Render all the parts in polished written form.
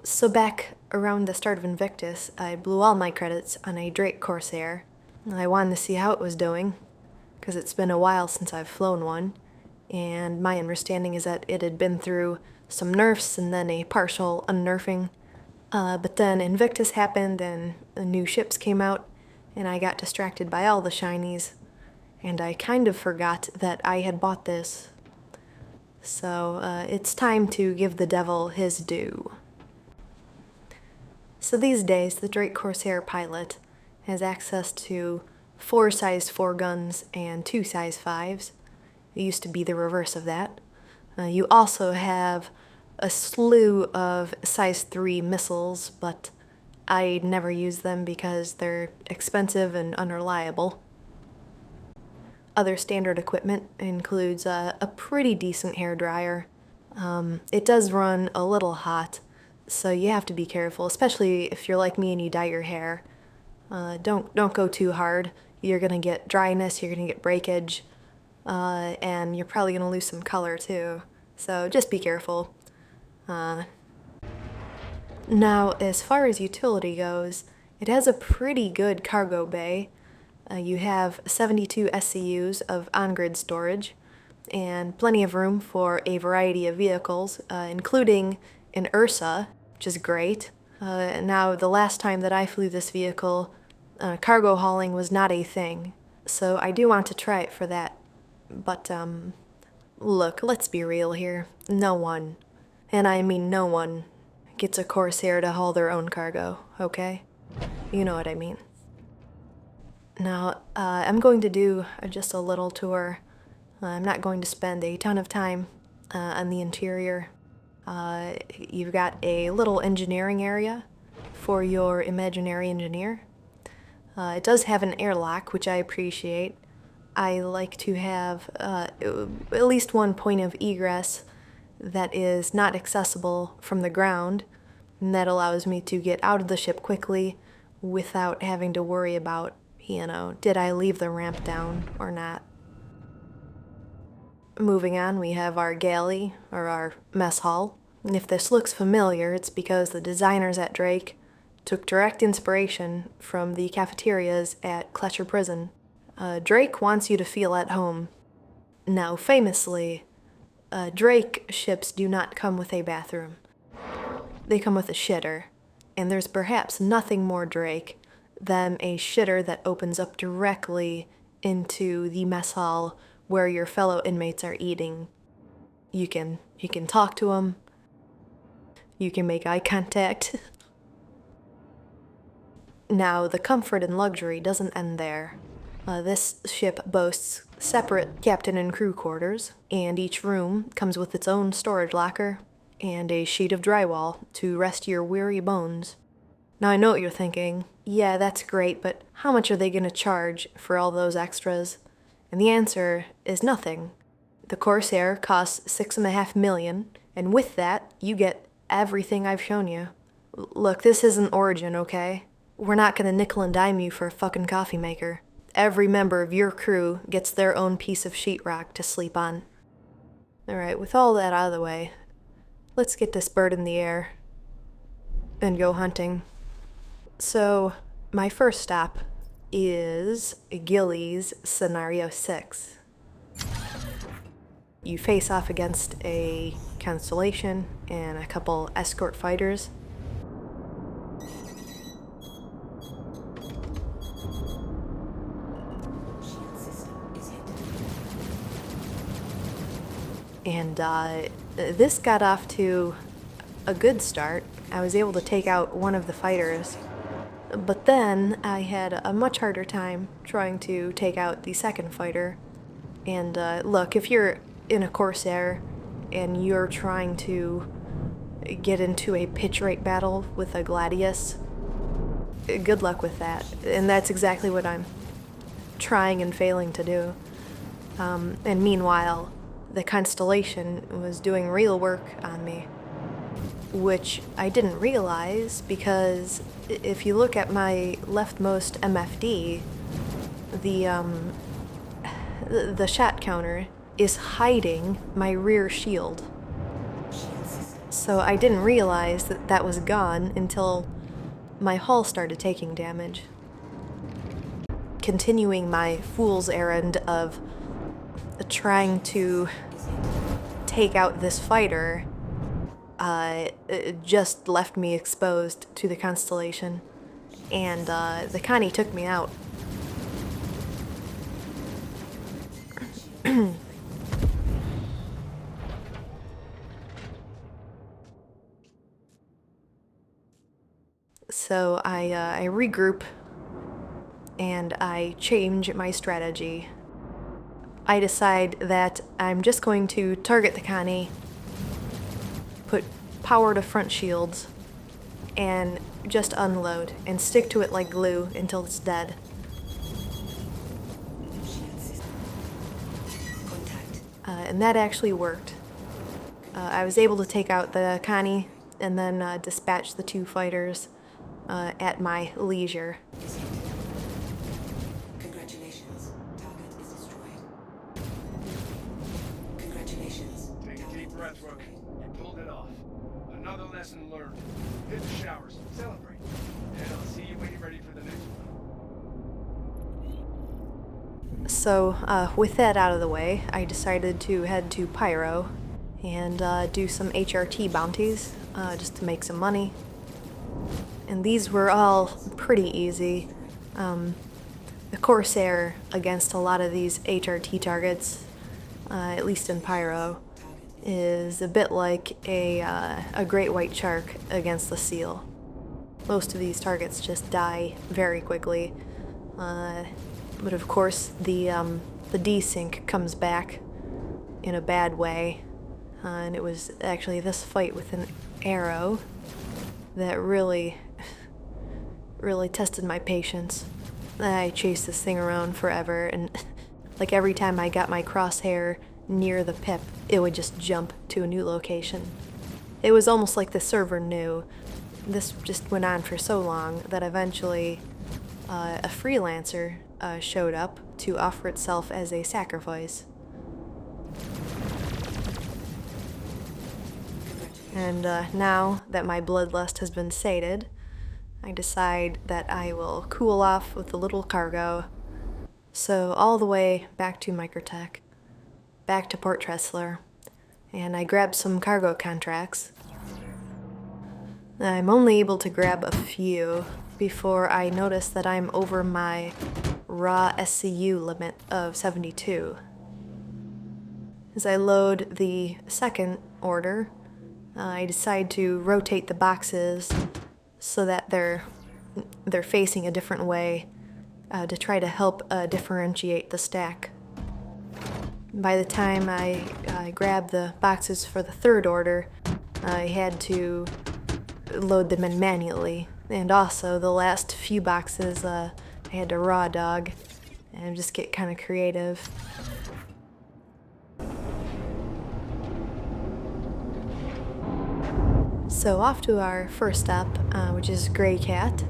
So back around the start of Invictus, I blew all my credits on a Drake Corsair. I wanted to see how it was doing, because it's been a while since I've flown one, and my understanding is that it had been through some nerfs and then a partial unnerfing. But then Invictus happened and the new ships came out, and I got distracted by all the shinies, and I kind of forgot that I had bought this. So it's time to give the devil his due. So these days, the Drake Corsair pilot has access to 4 size 4 guns and 2 size 5s. It used to be the reverse of that. You also have a slew of size 3 missiles, but I never use them because they're expensive and unreliable. Other standard equipment includes a pretty decent hairdryer. It does run a little hot, so you have to be careful, especially if you're like me and you dye your hair. Don't go too hard. You're gonna get dryness, you're gonna get breakage, and you're probably gonna lose some color too. So just be careful. Now, as far as utility goes, it has a pretty good cargo bay. You have 72 SCUs of on-grid storage, and plenty of room for a variety of vehicles, including an Ursa, which is great. Now, the last time that I flew this vehicle, cargo hauling was not a thing, so I do want to try it for that. But, look, let's be real here. No one, and I mean no one, gets a Corsair to haul their own cargo, okay? You know what I mean. Now, I'm going to do just a little tour. I'm not going to spend a ton of time on the interior. You've got a little engineering area for your imaginary engineer. It does have an airlock, which I appreciate. I like to have at least one point of egress that is not accessible from the ground, and that allows me to get out of the ship quickly without having to worry about, did I leave the ramp down or not? Moving on, we have our galley, or our mess hall. And if this looks familiar, it's because the designers at Drake took direct inspiration from the cafeterias at Klesher Prison. Drake wants you to feel at home. Now, famously, Drake ships do not come with a bathroom. They come with a shitter, and there's perhaps nothing more Drake than a shitter that opens up directly into the mess hall where your fellow inmates are eating. You can talk to them. You can make eye contact. Now, the comfort and luxury doesn't end there. This ship boasts separate captain and crew quarters, and each room comes with its own storage locker and a sheet of drywall to rest your weary bones. Now, I know what you're thinking. Yeah, that's great, but how much are they going to charge for all those extras? And the answer is nothing. The Corsair costs $6.5 million, and with that, you get everything I've shown you. Look, this isn't Origin, okay? We're not going to nickel and dime you for a fucking coffee maker. Every member of your crew gets their own piece of sheetrock to sleep on. Alright, with all that out of the way, let's get this bird in the air and go hunting. So, my first stop is Gilly's Scenario 6. You face off against a Constellation and a couple escort fighters. And this got off to a good start. I was able to take out one of the fighters, but then I had a much harder time trying to take out the second fighter. And look, if you're in a Corsair and you're trying to get into a pitch rate battle with a Gladius, good luck with that. And that's exactly what I'm trying and failing to do. And meanwhile, the Constellation was doing real work on me, which I didn't realize because if you look at my leftmost MFD, the shot counter is hiding my rear shield. So I didn't realize that that was gone until my hull started taking damage. Continuing my fool's errand of trying to take out this fighter, it just left me exposed to the constellation, and the Connie took me out. So I regroup and I change my strategy. I decide that I'm just going to target the Connie, put power to front shields, and just unload and stick to it like glue until it's dead. And that actually worked. I was able to take out the Connie and then dispatch the two fighters at my leisure. Congratulations. Target is destroyed. Congratulations. Take a deep breath, Rookie. You pulled it off. Another lesson learned. Hit the showers. Celebrate. And I'll see you when you're ready for the next one. So, with that out of the way, I decided to head to Pyro and do some HRT bounties just to make some money. And these were all pretty easy. The Corsair against a lot of these HRT targets, at least in Pyro, is a bit like a great white shark against the seal. Most of these targets just die very quickly. But of course, the desync comes back in a bad way, and it was actually this fight with an arrow that really tested my patience. I chased this thing around forever, and like every time I got my crosshair near the pip, it would just jump to a new location. It was almost like the server knew. This just went on for so long that eventually a freelancer showed up to offer itself as a sacrifice. And now that my bloodlust has been sated, I decide that I will cool off with a little cargo. So all the way back to Microtech, back to Port Tressler, and I grab some cargo contracts. I'm only able to grab a few before I notice that I'm over my raw SCU limit of 72. As I load the second order, I decide to rotate the boxes so that they're facing a different way to try to help differentiate the stack. By the time I grabbed the boxes for the third order, I had to load them in manually, and also the last few boxes I had to raw dog and just get kind of creative. So off to our first stop, which is Gray Cat,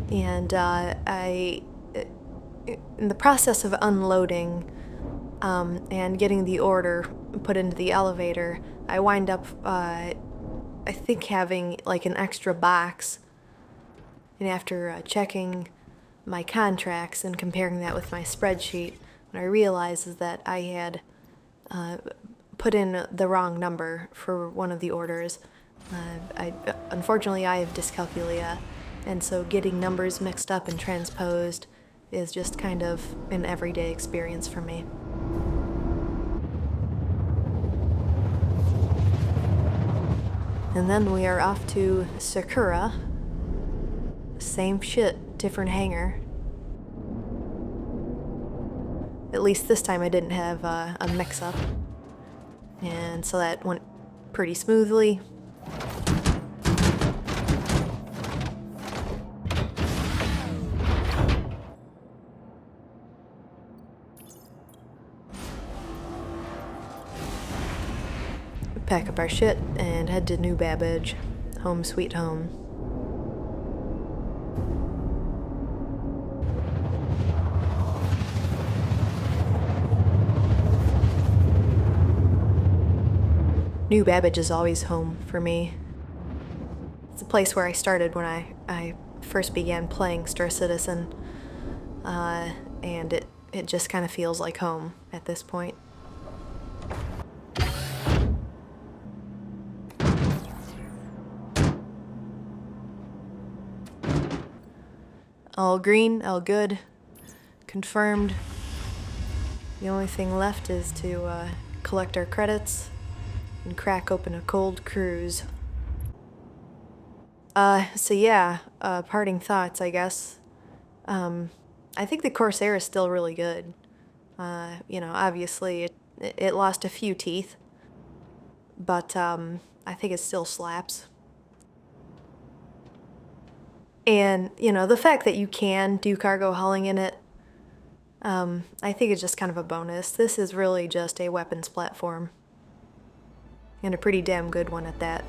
and in the process of unloading and getting the order put into the elevator, I wind up, I think, having like an extra box, and after checking my contracts and comparing that with my spreadsheet, what I realized is that I had put in the wrong number for one of the orders. Unfortunately, I have dyscalculia, and so getting numbers mixed up and transposed is just kind of an everyday experience for me. And then we are off to Sakura. Same shit, different hangar. At least this time I didn't have a mix-up. And so that went pretty smoothly. Pack up our shit and head to New Babbage. Home sweet home. New Babbage is always home for me. It's a place where I started when I first began playing Star Citizen, and it just kind of feels like home at this point. All green, all good, confirmed. The only thing left is to collect our credits and crack open a cold cruise. So yeah, parting thoughts, I guess. I think the Corsair is still really good. Obviously it lost a few teeth, but I think it still slaps. And, the fact that you can do cargo hauling in it, I think it's just kind of a bonus. This is really just a weapons platform. And a pretty damn good one at that.